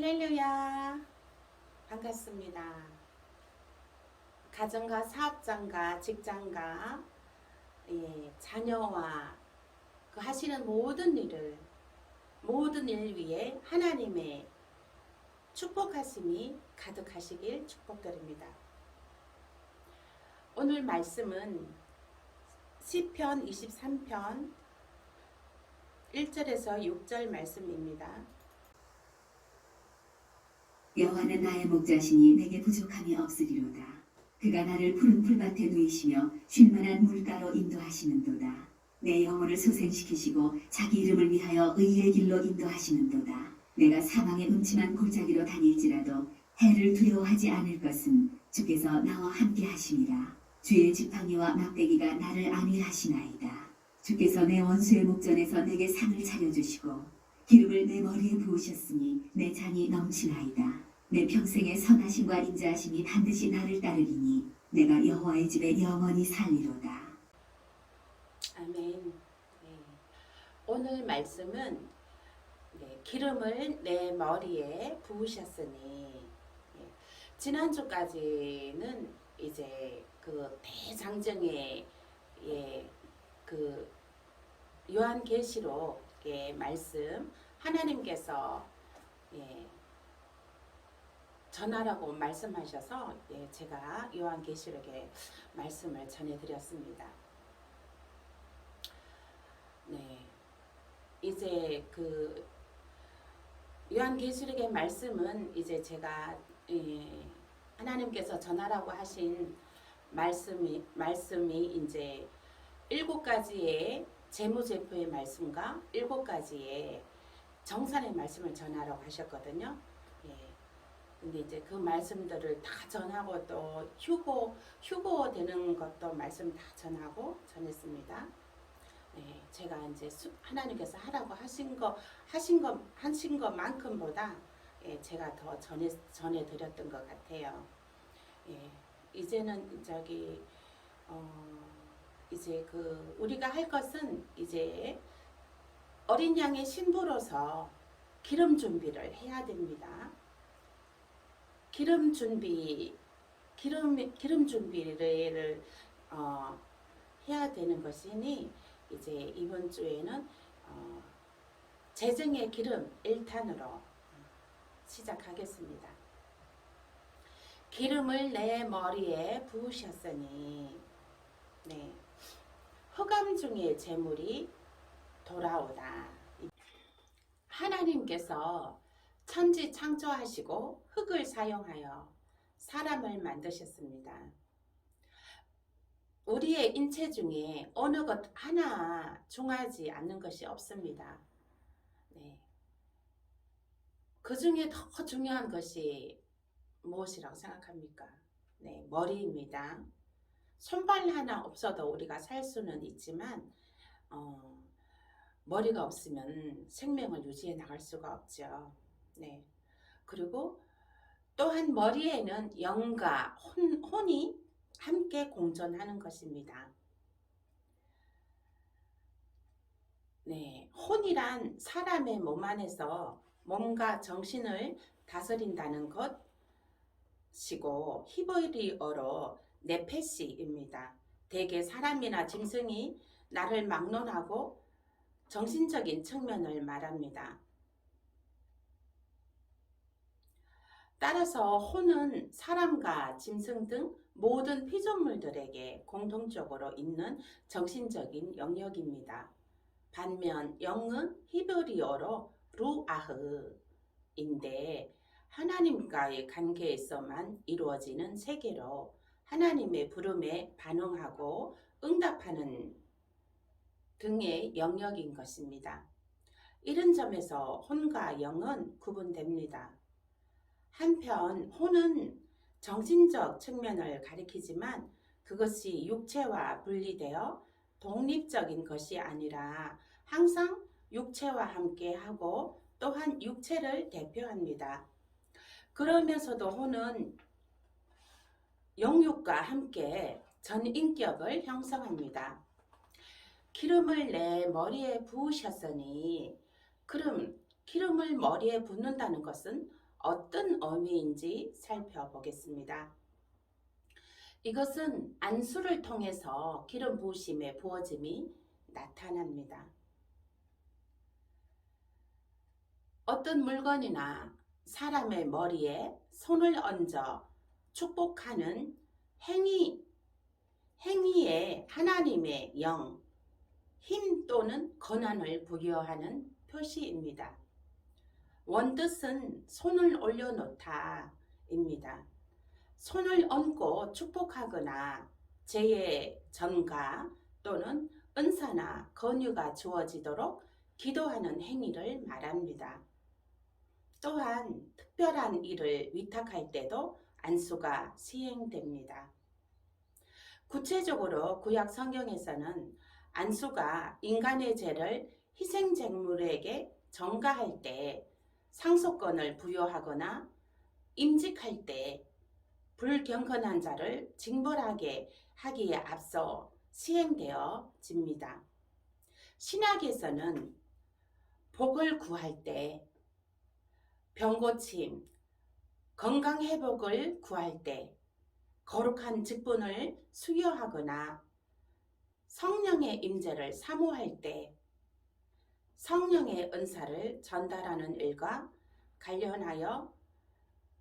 할렐루야. 반갑습니다. 가정과 사업장과 직장과 자녀와 그 하시는 모든 일 위에 하나님의 축복하심이 가득하시길 축복드립니다. 오늘 말씀은 시편 23편 1절에서 6절 말씀입니다. 여호와는 나의 목자시니 내게 부족함이 없으리로다. 그가 나를 푸른 풀밭에 누이시며 쉴만한 물가로 인도하시는도다. 내 영혼을 소생시키시고 자기 이름을 위하여 의의 길로 인도하시는도다. 내가 사망의 음침한 골짜기로 다닐지라도 해를 두려워하지 않을 것은 주께서 나와 함께 하심이라. 주의 지팡이와 막대기가 나를 안위하시나이다. 주께서 내 원수의 목전에서 내게 상을 차려주시고 기름을 내 머리에 부으셨으니 내 잔이 넘치나이다. 내 평생의 선하심과 인자하심이 반드시 나를 따르리니 내가 여호와의 집에 영원히 살리로다. 아멘. 오늘 말씀은 기름을 내 머리에 부으셨으니, 지난주까지는 이제 그 대장정의 그 요한계시록의 말씀, 하나님께서 전하라고 말씀하셔서 제가 요한계시록의 말씀을 전해드렸습니다. 이제 그 요한계시록의 말씀은 이제 제가 하나님께서 전하라고 하신 말씀이 이제 7가지의 재무제표의 말씀과 7가지의 정산의 말씀을 전하라고 하셨거든요. 근데 이제 그 말씀들을 다 전하고 또 휴고 되는 것도 말씀 다 전했습니다. 제가 이제 하나님께서 하라고 하신 것만큼보다 제가 더 전해드렸던 것 같아요. 이제는 이제 그 우리가 할 것은 이제 어린 양의 신부로서 기름 준비를 해야 됩니다. 기름 준비를 해야 되는 것이니 이제 이번 주에는 재정의 기름 1탄으로 시작하겠습니다. 기름을 내 머리에 부으셨으니, 흑암 중에 재물이 돌아오다. 하나님께서 천지 창조하시고 흙을 사용하여 사람을 만드셨습니다. 우리의 인체 중에 어느 것 하나 중하지 않는 것이 없습니다. 그 중에 더 중요한 것이 무엇이라고 생각합니까? 머리입니다. 손발 하나 없어도 우리가 살 수는 있지만 머리가 없으면 생명을 유지해 나갈 수가 없죠. 그리고 또한 머리에는 영과 혼이 함께 공존하는 것입니다. 혼이란 사람의 몸 안에서 몸과 정신을 다스린다는 것이고 히브리어로 네페시입니다. 대개 사람이나 짐승이 나를 막론하고 정신적인 측면을 말합니다. 따라서 혼은 사람과 짐승 등 모든 피조물들에게 공통적으로 있는 정신적인 영역입니다. 반면 영은 히브리어로 루아흐인데 하나님과의 관계에서만 이루어지는 세계로 하나님의 부름에 반응하고 응답하는 등의 영역인 것입니다. 이런 점에서 혼과 영은 구분됩니다. 한편 혼은 정신적 측면을 가리키지만 그것이 육체와 분리되어 독립적인 것이 아니라 항상 육체와 함께하고 또한 육체를 대표합니다. 그러면서도 혼은 영육과 함께 전인격을 형성합니다. 기름을 내 머리에 부으셨으니 기름을 머리에 붓는다는 것은 어떤 의미인지 살펴보겠습니다. 이것은 안수를 통해서 기름 부으심의 부어짐이 나타납니다. 어떤 물건이나 사람의 머리에 손을 얹어 축복하는 행위에 하나님의 영, 힘 또는 권한을 부여하는 표시입니다. 원뜻은 손을 올려놓다입니다. 손을 얹고 축복하거나 재해 전가 또는 은사나 권유가 주어지도록 기도하는 행위를 말합니다. 또한 특별한 일을 위탁할 때도 안수가 시행됩니다. 구체적으로 구약 성경에서는 안수가 인간의 죄를 희생제물에게 전가할 때, 상속권을 부여하거나 임직할 때 불경건한 자를 징벌하게 하기에 앞서 시행되어집니다. 신약에서는 복을 구할 때, 병고침, 건강회복을 구할 때, 거룩한 직분을 수여하거나 성령의 임재를 사모할 때, 성령의 은사를 전달하는 일과 관련하여,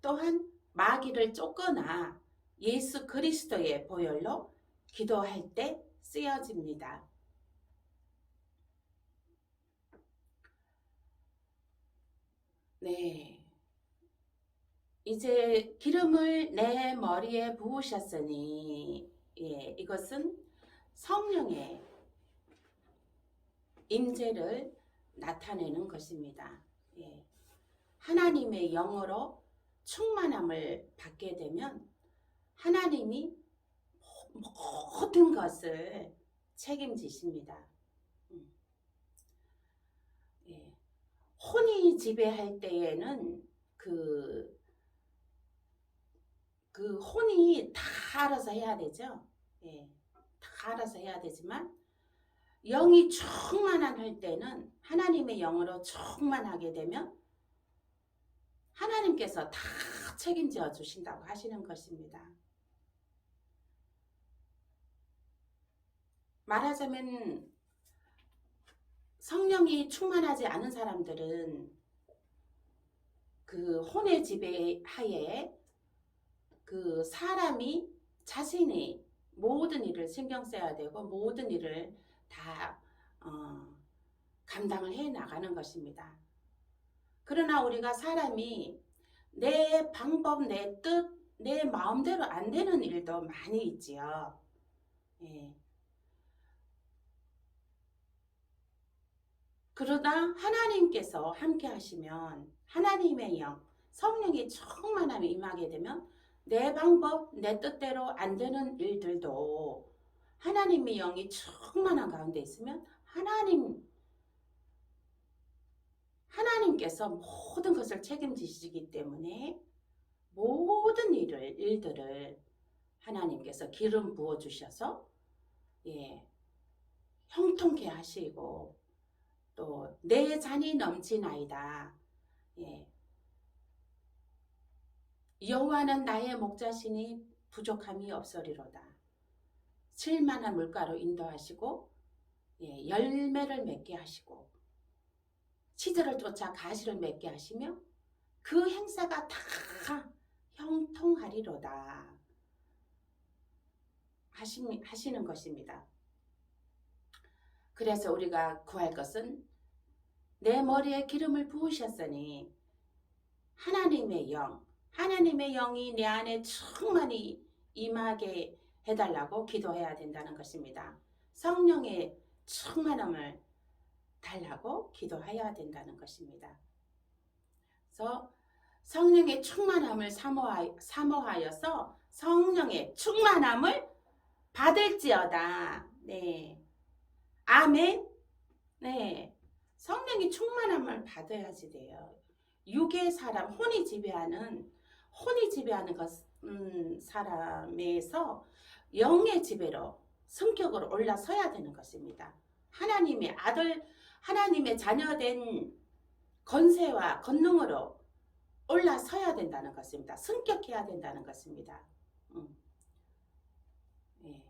또한 마귀를 쫓거나 예수 그리스도의 보혈로 기도할 때 쓰여집니다. 네, 이제 기름을 내 머리에 부으셨으니, 이것은 성령의 임재를 나타내는 것입니다. 하나님의 영으로 충만함을 받게 되면 하나님이 모든 것을 책임지십니다. 혼이 지배할 때에는 그 혼이 다 알아서 해야 되죠. 다 알아서 해야 되지만 영이 충만할 때는 하나님의 영으로 충만하게 되면 하나님께서 다 책임져 주신다고 하시는 것입니다. 말하자면 성령이 충만하지 않은 사람들은 그 혼의 지배하에 그 사람이 자신이 모든 일을 신경 써야 되고 모든 일을 다 감당을 해 나가는 것입니다. 그러나 우리가 사람이 내 방법, 내 뜻, 내 마음대로 안 되는 일도 많이 있지요. 그러다 하나님께서 함께 하시면 하나님의 영, 성령이 충만함에 임하게 되면 내 방법, 내 뜻대로 안 되는 일들도 하나님의 영이 충만한 가운데 있으면 하나님께서 모든 것을 책임지시기 때문에 모든 일들을 하나님께서 기름 부어주셔서 형통케 하시고 또 내 잔이 넘치나이다. 여호와는 나의 목자시니 부족함이 없으리로다. 쉴만한 물가로 인도하시고 열매를 맺게 하시고 치들을 쫓아 가시를 맺게 하시며 그 행사가 다 형통하리로다 하시는 것입니다. 그래서 우리가 구할 것은 내 머리에 기름을 부으셨으니 하나님의 영이 내 안에 충만히 임하게 해달라고 기도해야 된다는 것입니다. 성령의 충만함을 달라고 기도해야 된다는 것입니다. 그래서 성령의 충만함을 사모하여서 성령의 충만함을 받을지어다. 네. 아멘. 네. 성령이 충만함을 받아야지 돼요. 육의 사람, 혼이 지배하는 사람에서 영의 지배로 성격으로 올라서야 되는 것입니다. 하나님의 아들, 하나님의 자녀된 권세와 권능으로 올라서야 된다는 것입니다. 승격해야 된다는 것입니다. 예.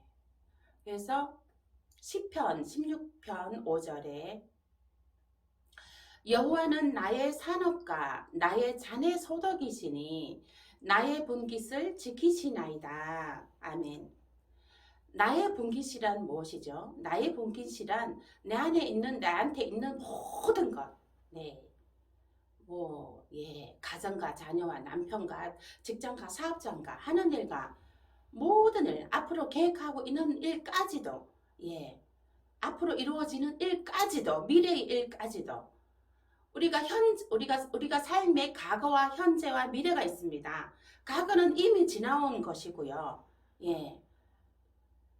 그래서 시편 16편 5절에 여호와는 나의 산업과 나의 잔의 소득이시니 나의 분깃을 지키시나이다. 아멘. 나의 분깃이란 무엇이죠? 나의 분깃이란 내 안에 있는, 나한테 있는 모든 것. 네. 가정과 자녀와 남편과 직장과 사업장과 하는 일과 모든 일, 앞으로 계획하고 있는 일까지도, 앞으로 이루어지는 일까지도, 미래의 일까지도, 우리가 삶의 과거와 현재와 미래가 있습니다. 과거는 이미 지나온 것이고요.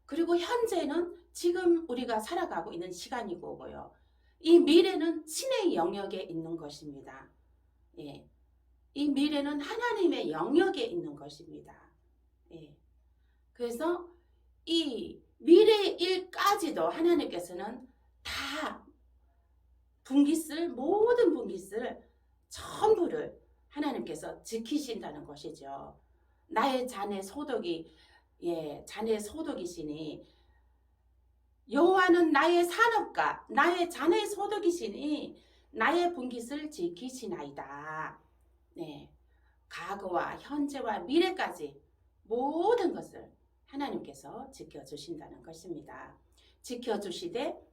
그리고 현재는 지금 우리가 살아가고 있는 시간이고요. 이 미래는 신의 영역에 있는 것입니다. 이 미래는 하나님의 영역에 있는 것입니다. 그래서 이 미래의 일까지도 하나님께서는 다 모든 분깃을 전부를 하나님께서 지키신다는 것이죠. 나의 잔의 소득이 잔의 소득이시니 여호와는 나의 산업과 나의 잔의 소득이시니 나의 분깃을 지키시나이다. 과거와 현재와 미래까지 모든 것을 하나님께서 지켜주신다는 것입니다. 지켜주시되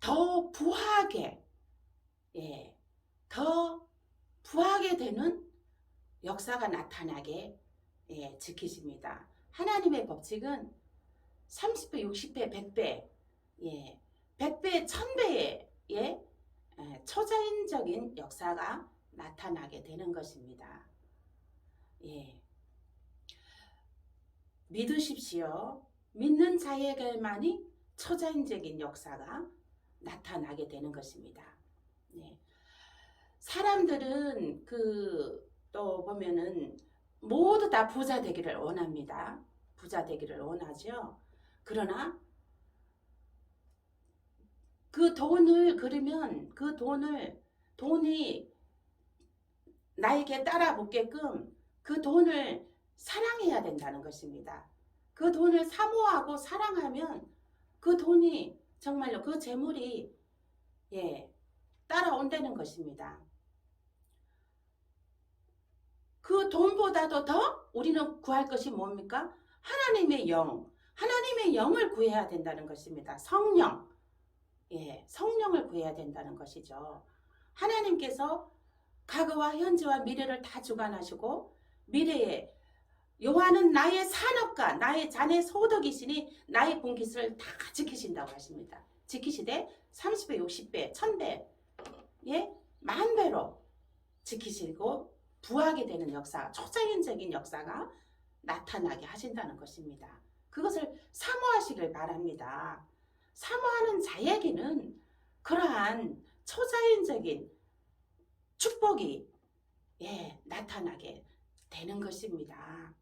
더 부하게 되는 역사가 나타나게 지키십니다. 하나님의 법칙은 30배, 60배, 100배, 100배, 1000배의 초자연적인 역사가 나타나게 되는 것입니다. 믿으십시오. 믿는 자에게만이 초자연적인 역사가 나타나게 되는 것입니다. 사람들은 또 보면은 모두 다 부자 되기를 원합니다. 부자 되기를 원하죠. 그러나 그러면 돈이 나에게 따라붙게끔 그 돈을 사랑해야 된다는 것입니다. 그 돈을 사모하고 사랑하면 그 돈이 정말로 그 재물이 따라온다는 것입니다. 그 돈보다도 더 우리는 구할 것이 뭡니까? 하나님의 영을 구해야 된다는 것입니다. 성령, 성령을 구해야 된다는 것이죠. 하나님께서 과거와 현재와 미래를 다 주관하시고 미래에 여호와는 나의 산업과 나의 잔의 소득이시니 나의 분깃을 다 지키신다고 하십니다. 지키시되 30배, 60배, 1000배, 만배로 지키시고 부하게 되는 역사, 초자연적인 역사가 나타나게 하신다는 것입니다. 그것을 사모하시길 바랍니다. 사모하는 자에게는 그러한 초자연적인 축복이 나타나게 되는 것입니다.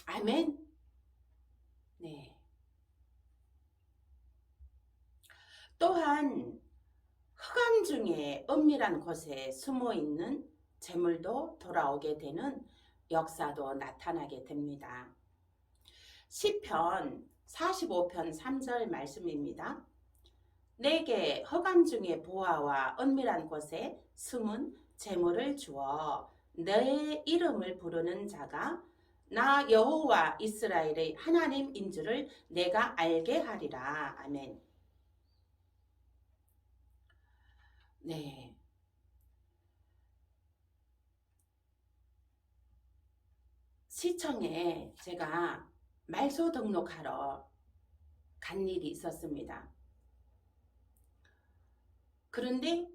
아멘. 또한 흑암 중에 은밀한 곳에 숨어있는 재물도 돌아오게 되는 역사도 나타나게 됩니다. 시편 45편 3절 말씀입니다. 내게 흑암 중에 보화와 은밀한 곳에 숨은 재물을 주어 내 이름을 부르는 자가 나 여호와 이스라엘의 하나님인 줄을 내가 알게 하리라. 아멘. 시청에 제가 말소 등록하러 간 일이 있었습니다. 그런데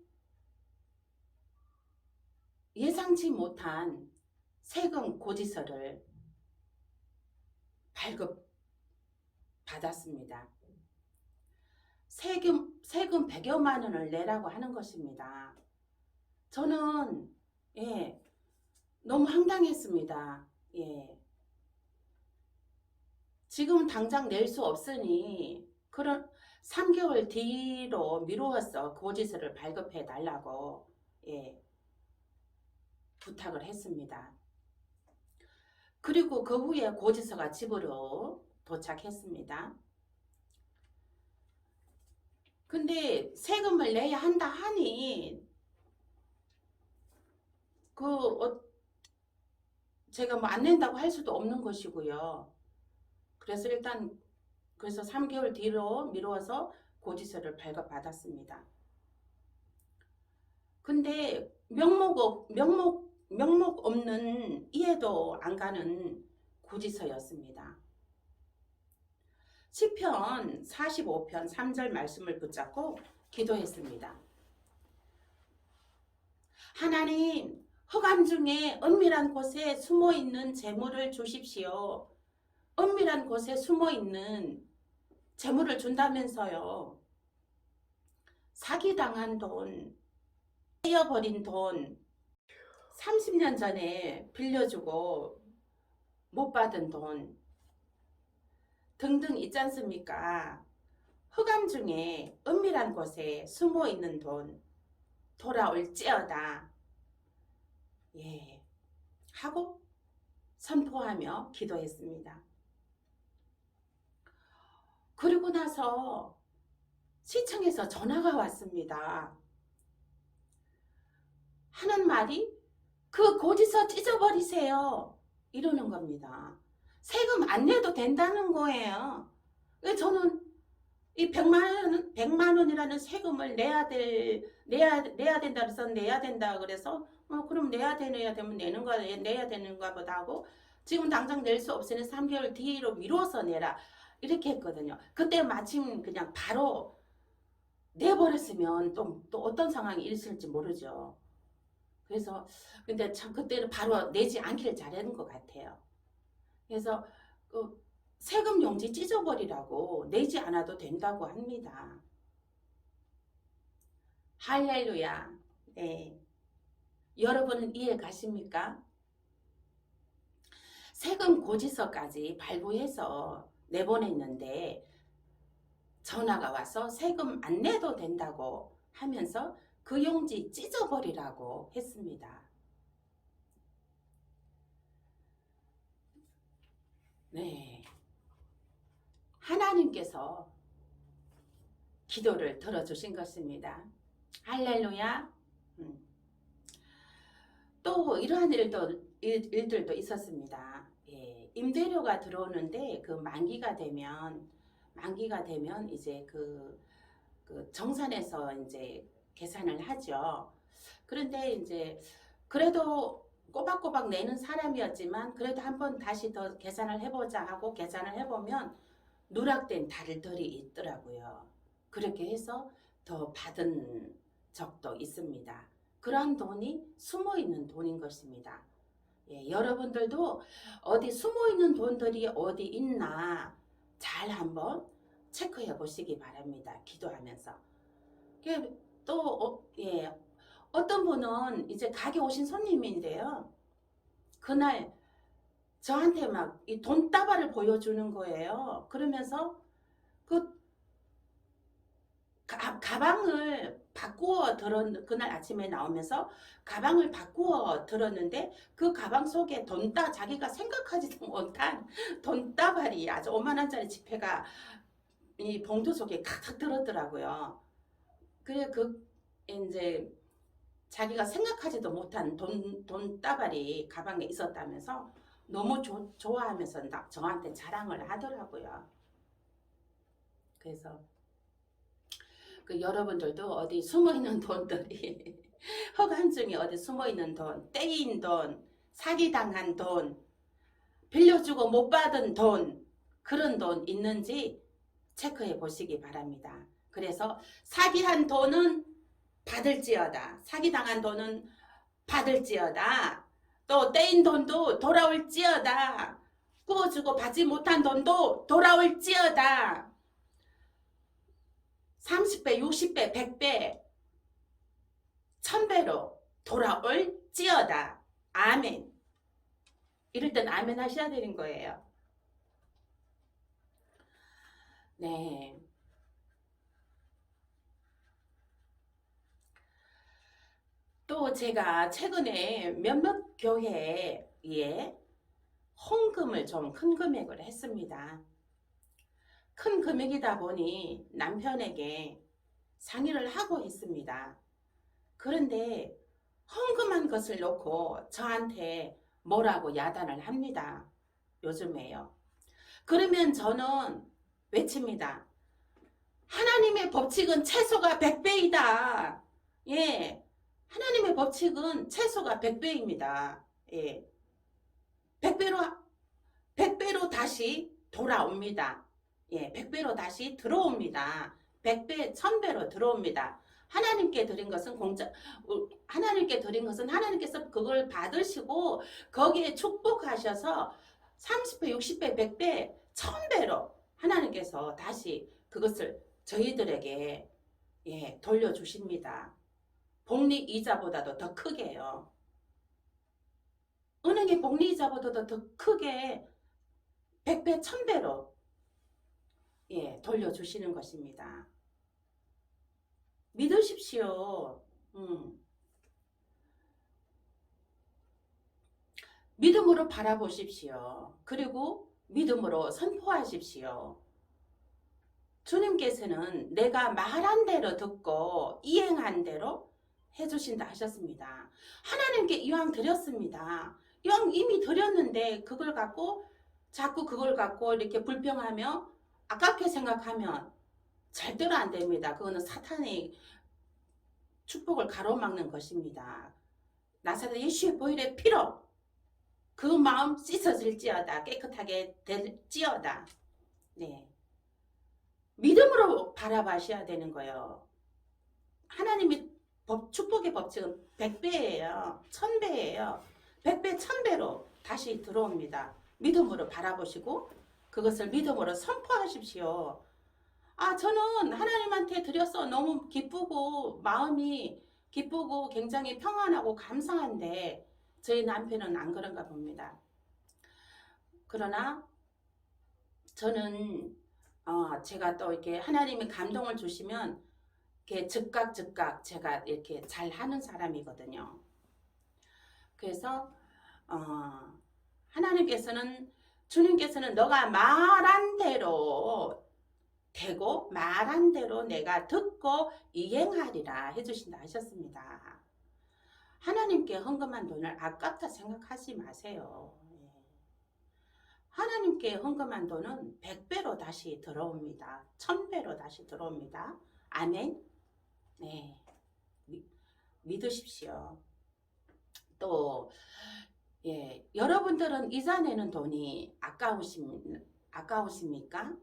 예상치 못한 세금 고지서를 발급받았습니다. 세금 100여만 원을 내라고 하는 것입니다. 저는 너무 황당했습니다. 지금 당장 낼 수 없으니 그런 3개월 뒤로 미루어서 고지서를 발급해 달라고 예, 부탁을 했습니다. 그리고 그 후에 고지서가 집으로 도착했습니다. 근데 세금을 내야 한다 하니 제가 뭐 안 낸다고 할 수도 없는 것이고요. 그래서 일단 그래서 3개월 뒤로 미루어서 고지서를 발급받았습니다. 근데 명목 없는 이해도 안 가는 고지서였습니다. 시편 45편 3절 말씀을 붙잡고 기도했습니다. 하나님, 흑암 중에 은밀한 곳에 숨어있는 재물을 주십시오. 은밀한 곳에 숨어있는 재물을 준다면서요. 사기당한 돈, 떼어버린 돈, 30년 전에 빌려주고 못 받은 돈 등등 있지 않습니까? 흑암 중에 은밀한 곳에 숨어있는 돈 돌아올지어다. 예, 하고 선포하며 기도했습니다. 그리고 나서 시청에서 전화가 왔습니다. 하는 말이 그 고지서 찢어버리세요. 이러는 겁니다. 세금 안 내도 된다는 거예요. 저는 이 100만 원이라는 세금을 내야 된다 그래서 내야 된다 그래서 그럼 내야 되면 내야 되는가 보다 하고 지금 당장 낼 수 없으니 3개월 뒤로 미뤄서 내라 이렇게 했거든요. 그때 마침 그냥 바로 내버렸으면 또 어떤 상황이 있을지 모르죠. 그래서 근데 참 그때는 바로 내지 않기를 잘하는 것 같아요. 그래서 세금 용지 찢어버리라고 내지 않아도 된다고 합니다. 할렐루야. 네. 여러분은 이해 가십니까? 세금 고지서까지 발부해서 내보냈는데 전화가 와서 세금 안 내도 된다고 하면서 그 용지 찢어버리라고 했습니다. 네. 하나님께서 기도를 들어주신 것입니다. 할렐루야. 또 이러한 일들도 있었습니다. 예, 임대료가 들어오는데 그 만기가 되면 이제 그 정산해서 이제 계산을 하죠. 그런데 이제 그래도 꼬박꼬박 내는 사람이었지만 그래도 한번 다시 더 계산을 해보자 하고 계산을 해보면 누락된 달들이 있더라고요. 그렇게 해서 더 받은 적도 있습니다. 그러한 돈이 숨어있는 돈인 것입니다. 예, 여러분들도 어디 숨어있는 돈들이 어디 있나 잘 한번 체크해 보시기 바랍니다. 기도하면서. 또 예, 어떤 분은 이제 가게 오신 손님인데요. 그날 저한테 막 이 돈다발을 보여주는 거예요. 그러면서 그 가방을 바꾸어 그날 아침에 나오면서 가방을 바꾸어 들었는데 그 가방 속에 자기가 생각하지도 못한 돈다발이 아주 5만 원짜리 지폐가 이 봉투 속에 가득 들었더라고요. 그래 이제 자기가 생각하지도 못한 돈다발이 가방에 있었다면서 너무 좋아하면서 저한테 자랑을 하더라고요. 그래서 여러분들도 어디 숨어있는 돈들이 흑암 중에 어디 숨어있는 돈, 떼인 돈, 사기당한 돈, 빌려주고 못 받은 돈, 그런 돈 있는지 체크해 보시기 바랍니다. 그래서 사기한 돈은 받을지어다. 사기당한 돈은 받을지어다. 또 떼인 돈도 돌아올지어다. 꾸어주고 받지 못한 돈도 돌아올지어다. 30배, 60배, 100배, 1000배로 돌아올지어다. 아멘. 이럴 땐 아멘 하셔야 되는 거예요. 네. 제가 최근에 몇몇 교회에 헌금을 좀 큰 금액을 했습니다. 큰 금액이다 보니 남편에게 상의를 하고 있습니다. 그런데 헌금한 것을 놓고 저한테 뭐라고 야단을 합니다. 요즘에요. 그러면 저는 외칩니다. 하나님의 법칙은 최소가 100배이다. 예. 하나님의 법칙은 최소가 100배입니다. 예. 100배로 다시 돌아옵니다. 예. 100배로 다시 들어옵니다. 100배, 1000배로 들어옵니다. 하나님께 드린 것은 하나님께 드린 것은 하나님께서 그걸 받으시고 거기에 축복하셔서 30배, 60배, 100배, 1000배로 하나님께서 다시 그것을 저희들에게 돌려주십니다. 복리 이자보다도 더 크게요. 은행의 복리 이자보다도 더 크게 100배, 1000배로 돌려주시는 것입니다. 믿으십시오. 믿음으로 바라보십시오. 그리고 믿음으로 선포하십시오. 주님께서는 내가 말한 대로 듣고 이행한 대로 해주신다 하셨습니다. 하나님께 이왕 드렸습니다. 이왕 이미 드렸는데 그걸 갖고 자꾸 그걸 갖고 이렇게 불평하며 아깝게 생각하면 절대로 안 됩니다. 그거는 사탄의 축복을 가로막는 것입니다. 나사렛 예수의 보혈의 피로 그 마음 씻어질지어다. 깨끗하게 될지어다. 네. 믿음으로 바라봐셔야 되는 거예요. 하나님의 축복의 법칙은 100배예요. 1000배예요. 100배, 1000배로 다시 들어옵니다. 믿음으로 바라보시고 그것을 믿음으로 선포하십시오. 저는 하나님한테 드려서 너무 기쁘고 마음이 기쁘고 굉장히 평안하고 감사한데 저희 남편은 안 그런가 봅니다. 그러나 저는 제가 또 이렇게 하나님이 감동을 주시면 이렇게 즉각 제가 이렇게 잘 하는 사람이거든요. 그래서 주님께서는 너가 말한 대로 되고 말한 대로 내가 듣고 이행하리라 해주신다 하셨습니다. 하나님께 헌금한 돈을 아깝다 생각하지 마세요. 하나님께 헌금한 돈은 100배로 다시 들어옵니다. 1000배로 다시 들어옵니다. 아멘. 네, 믿으십시오. 또 여러분들은 이자 내는 돈이 아까우십니까?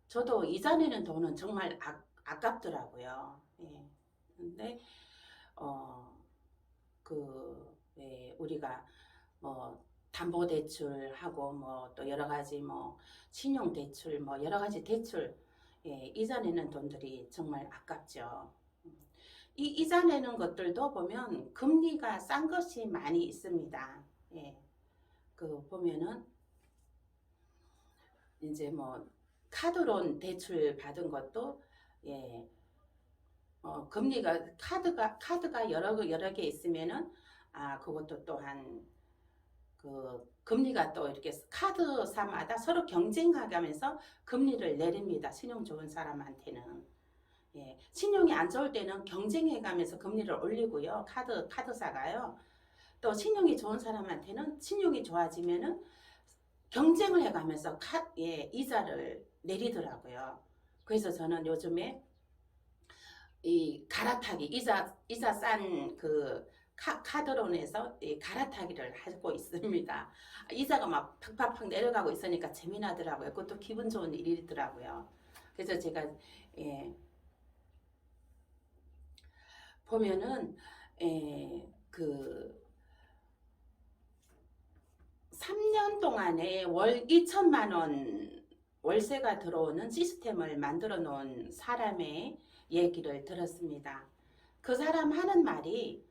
저도 이자 내는 돈은 정말 아깝더라고요. 근데 우리가 뭐 담보대출하고 또 여러가지 신용대출 여러가지 대출 이자 내는 돈들이 정말 아깝죠. 이 이자 내는 것들도 보면 금리가 싼 것이 많이 있습니다. 보면은 이제 카드론 대출 받은 것도 금리가 카드가 여러 개 있으면은 그것도 또한 금리가 또 이렇게 카드사마다 서로 경쟁하면서 금리를 내립니다. 신용 좋은 사람한테는. 신용이 안 좋을 때는 경쟁해가면서 금리를 올리고요. 카드사가요. 또 신용이 좋은 사람한테는 신용이 좋아지면은 경쟁을 해가면서 이자를 내리더라고요. 그래서 저는 요즘에 이 갈아타기 이자 싼 카드론에서 갈아타기를 하고 있습니다. 이자가 막 팍팍팍 내려가고 있으니까 재미나더라고요. 그것도 기분 좋은 일이더라고요. 그래서 제가 보면은 3년 동안에 월 2천만 원 월세가 들어오는 시스템을 만들어 놓은 사람의 얘기를 들었습니다. 그 사람 하는 말이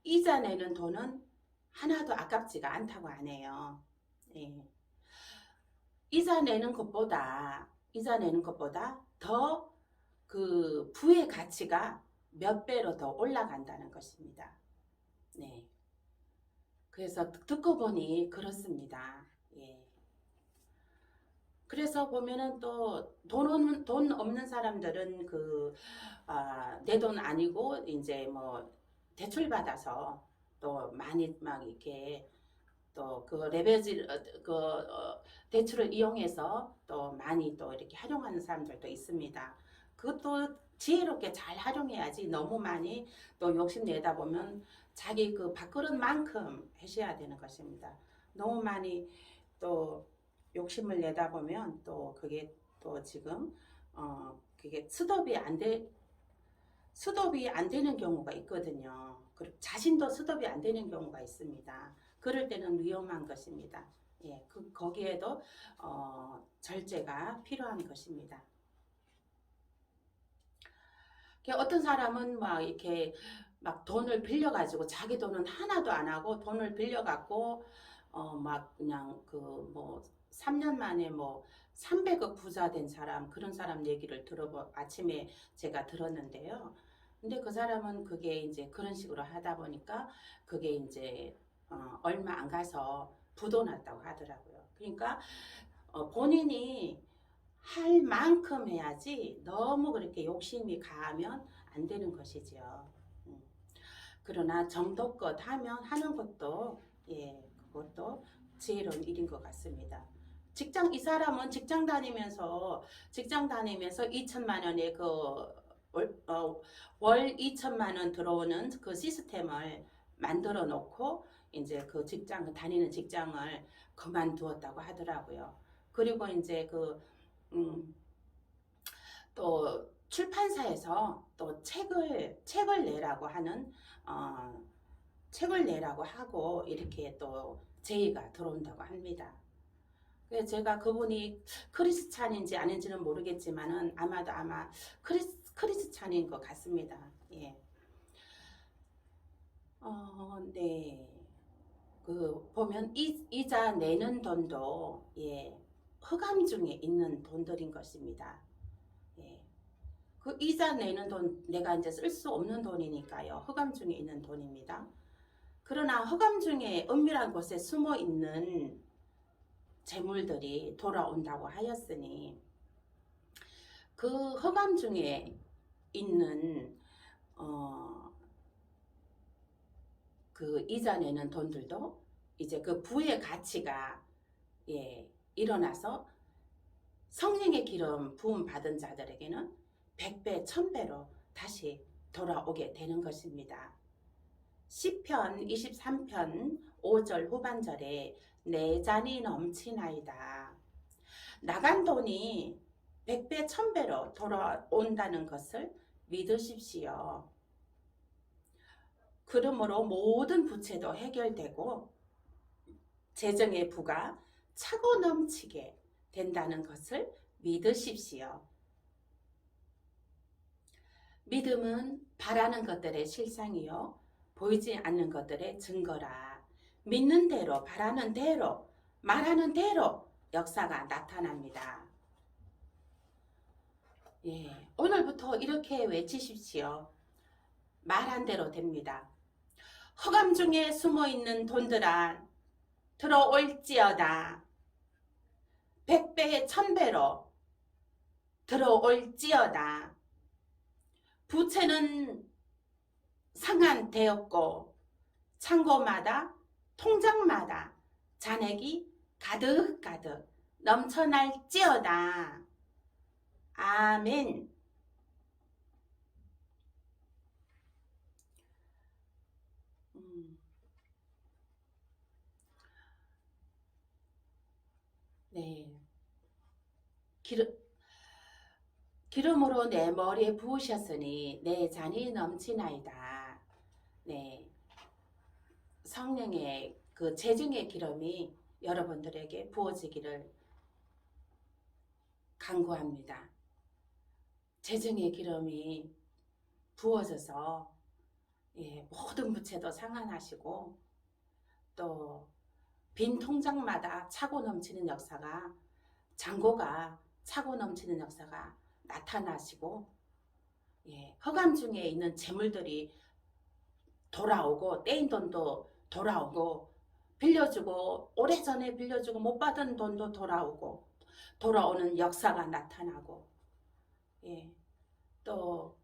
이자 내는 돈은 하나도 아깝지가 않다고 하네요. 이자 내는 것보다 더 그 부의 가치가 몇 배로 더 올라간다는 것입니다. 네. 그래서 듣고 보니 그렇습니다. 예. 그래서 보면은 또 돈 없는 사람들은 내 돈 아니고 이제 뭐 대출 받아서 또 많이 막 이렇게 또 그 레버리지 대출을 이용해서 또 많이 또 이렇게 활용하는 사람들도 있습니다. 그것도 지혜롭게 잘 활용해야지 너무 많이 또 욕심내다 보면 자기 그 밥그릇만큼 하셔야 되는 것입니다. 너무 많이 또 욕심을 내다 보면 또 그게 또 지금 그게 스톱이 안 되는 경우가 있거든요. 그리고 자신도 스톱이 안 되는 경우가 있습니다. 그럴 때는 위험한 것입니다. 예, 거기에도 절제가 필요한 것입니다. 어떤 사람은 막 이렇게 막 돈을 빌려가지고 자기 돈은 하나도 안 하고 돈을 빌려갖고 막 그냥 그 뭐 3년 만에 뭐 300억 부자 된 사람, 그런 사람 얘기를 아침에 제가 들었는데요. 근데 그 사람은 그게 이제 그런 식으로 하다 보니까 그게 이제 얼마 안 가서 부도 났다고 하더라고요. 그러니까 본인이 할 만큼 해야지 너무 그렇게 욕심이 가하면 안 되는 것이지요. 그러나 정도껏 하는 것도 예, 그것도 지혜로운 일인 것 같습니다. 이 사람은 직장 다니면서 2천만 원의 월 2천만 원 들어오는 그 시스템을 만들어 놓고 이제 다니는 직장을 그만두었다고 하더라고요. 그리고 이제 또 출판사에서 또 책을 내라고 하는 책을 내라고 하고 이렇게 또 제의가 들어온다고 합니다. 그래서 제가 그분이 크리스찬인지 아닌지는 모르겠지만은 아마 크리스찬인 것 같습니다. 예. 네. 보면 이자 내는 돈도 예, 흑암 중에 있는 돈들인 것입니다. 예. 그 이자 내는 돈 내가 이제 쓸 수 없는 돈이니까요. 흑암 중에 있는 돈입니다. 그러나 흑암 중에 은밀한 곳에 숨어 있는 재물들이 돌아온다고 하였으니 그 흑암 중에 있는 그 이자 내는 돈들도 이제 그 부의 가치가 예, 일어나서 성령의 기름 부음 받은 자들에게는 100배, 1000배로 다시 돌아오게 되는 것입니다. 시편 23편 5절 후반절에 내 잔이 넘치나이다. 나간 돈이 100배, 1000배로 돌아온다는 것을 믿으십시오. 그러므로 모든 부채도 해결되고 재정의 부가 차고 넘치게 된다는 것을 믿으십시오. 믿음은 바라는 것들의 실상이요 보이지 않는 것들의 증거라. 믿는 대로, 바라는 대로, 말하는 대로 역사가 나타납니다. 예, 오늘부터 이렇게 외치십시오. 말한 대로 됩니다. 흑암 중에 숨어있는 돈들아 들어올지어다. 100배, 1000배로 들어올지어다. 부채는 상한되었고 창고마다 통장마다 잔액이 가득가득 넘쳐날지어다. 아멘. 네. 기름으로 내 머리에 부으셨으니 내 잔이 넘치나이다. 네. 성령의 그 재정의 기름이 여러분들에게 부어지기를 간구합니다. 재정의 기름이 부어져서 예, 모든 부채도 상환하시고 또 빈 통장마다 차고 넘치는 역사가 잔고가 차고 넘치는 역사가 나타나시고 허감 중에 있는 재물들이 돌아오고 떼인 돈도 돌아오고 빌려주고 오래전에 빌려주고 못 받은 돈도 돌아오는 역사가 나타나고 또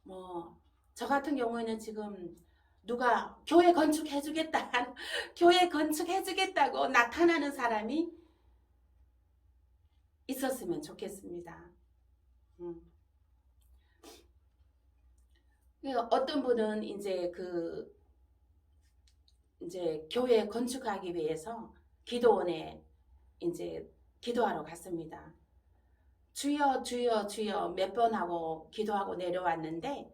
뭐 저 같은 경우에는 지금 누가 교회 건축해주겠다 교회 건축해주겠다고 나타나는 사람이 있었으면 좋겠습니다. 어떤 분은 이제 이제 교회 건축하기 위해서 기도원에 이제 기도하러 갔습니다. 주여 주여 주여 몇 번 하고 기도하고 내려왔는데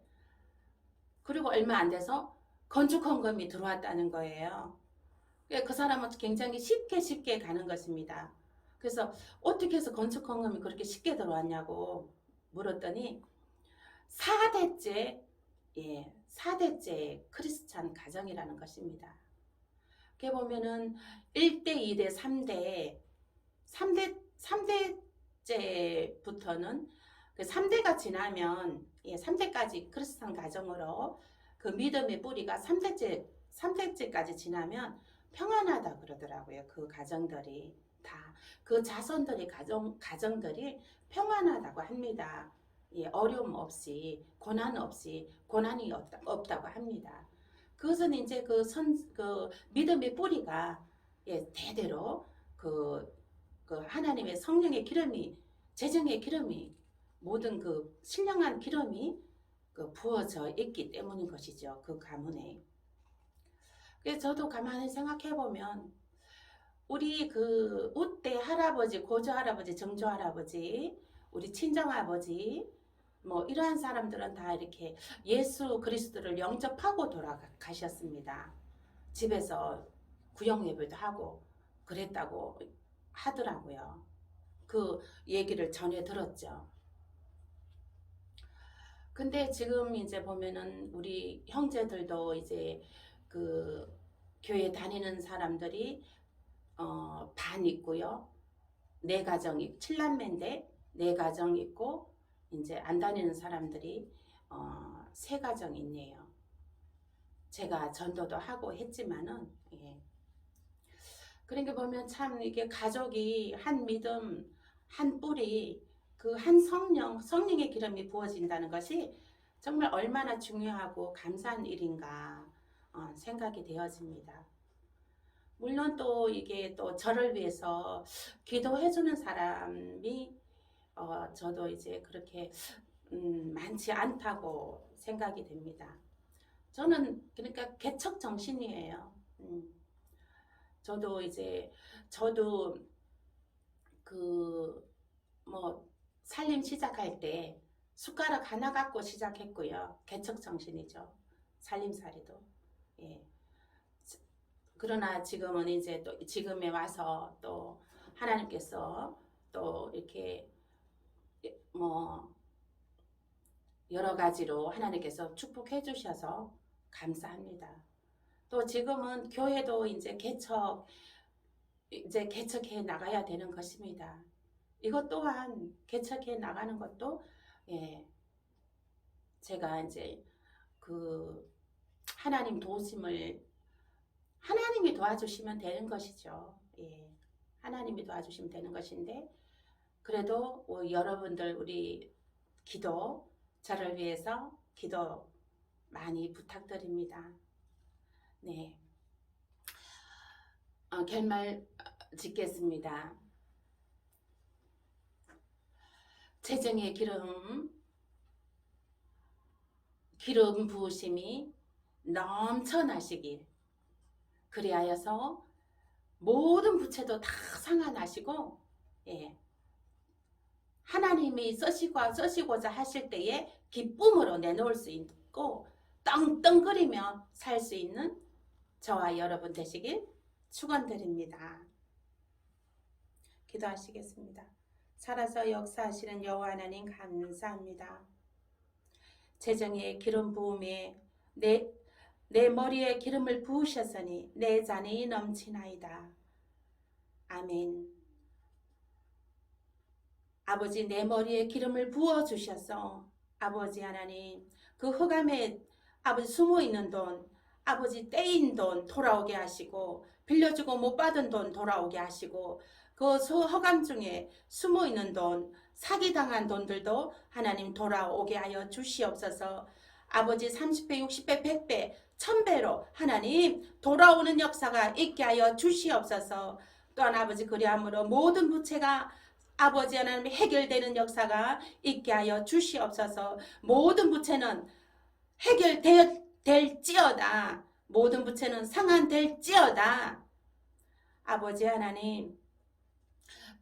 그리고 얼마 안 돼서 건축 헌금이 들어왔다는 거예요. 그 사람은 굉장히 쉽게 가는 것입니다. 그래서 어떻게 해서 건축 헌금이 그렇게 쉽게 들어왔냐고 물었더니 4대째 4대째 크리스찬 가정이라는 것입니다. 이렇게 보면은 1대, 2대, 3대째부터는 그 3대가 지나면 3대까지 크리스찬 가정으로 그 믿음의 뿌리가 3대째까지 지나면 평안하다 그러더라고요. 그 가정들이 다 그 자손들의 가정들이 평안하다고 합니다. 어려움 없이 고난 없이 고난이 없다고 합니다. 그것은 이제 그 믿음의 뿌리가 대대로 그 하나님의 성령의 기름이 재정의 기름이 모든 그 신령한 기름이 부어져 있기 때문인 것이죠. 그 가문에. 그래서 저도 가만히 생각해 보면 우리 그 우대 할아버지, 고조 할아버지, 정조 할아버지, 우리 친정 아버지 뭐 이러한 사람들은 다 이렇게 예수 그리스도를 영접하고 돌아가셨습니다. 집에서 구역 예배도 하고 그랬다고 하더라고요. 그 얘기를 전해 들었죠. 근데 지금 이제 보면은 우리 형제들도 이제 그 교회 다니는 사람들이 반 있고요. 4가정이 7남매인데 4가정 있고 이제 안 다니는 사람들이 3가정 있네요. 제가 전도도 하고 했지만은 그러니까 보면 참 이게 가족이 한 믿음, 한 뿌리, 그 한 성령의 기름이 부어진다는 것이 정말 얼마나 중요하고 감사한 일인가 생각이 되어집니다. 물론 또 이게 또 저를 위해서 기도해주는 사람이 저도 이제 그렇게 많지 않다고 생각이 됩니다. 저는 그러니까 개척 정신이에요. 저도 그 뭐 살림 시작할 때 숟가락 하나 갖고 시작했고요. 개척 정신이죠. 살림살이도. 그러나 지금은 이제 또 지금에 와서 또 하나님께서 또 이렇게 뭐 여러 가지로 하나님께서 축복해 주셔서 감사합니다. 또 지금은 교회도 이제 개척해 나가야 되는 것입니다. 이것 또한 개척해 나가는 것도 제가 이제 그 하나님 도우심을 하나님이 도와주시면 되는 것이죠. 하나님이 도와주시면 되는 것인데 그래도 여러분들 우리 기도 저를 위해서 기도 많이 부탁드립니다. 네, 결말 짓겠습니다. 재정의 기름 부으심이 넘쳐나시길 그리하여서 모든 부채도 다 상환하시고 하나님이 쓰시고자 하실 때에 기쁨으로 내놓을 수 있고 떵떵거리며 살 수 있는 저와 여러분 되시길 축원드립니다. 기도하시겠습니다. 살아서 역사하시는 여호와 하나님 감사합니다. 재정의 기름 부음에 내 머리에 기름을 부으셨으니 내 잔이 넘치나이다. 아멘. 아버지 내 머리에 기름을 부어주셔서 아버지 하나님, 그 흑암에 아버지 숨어있는 돈, 아버지 떼인 돈 돌아오게 하시고, 빌려주고 못 받은 돈 돌아오게 하시고, 그 흑암 중에 숨어있는 돈, 사기당한 돈들도 하나님 돌아오게 하여 주시옵소서. 아버지 30배, 60배, 100배, 1000배로 하나님 돌아오는 역사가 있게 하여 주시옵소서. 또한 아버지 그리함으로 모든 부채가 아버지 하나님 해결되는 역사가 있게 하여 주시옵소서. 모든 부채는 해결될지어다. 모든 부채는 상환될지어다. 아버지 하나님,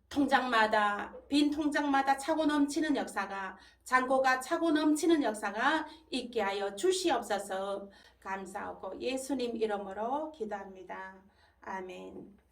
통장마다 빈 통장마다 차고 넘치는 역사가, 잔고가 차고 넘치는 역사가 있게 하여 주시옵소서. 감사하고 예수님 이름으로 기도합니다. 아멘.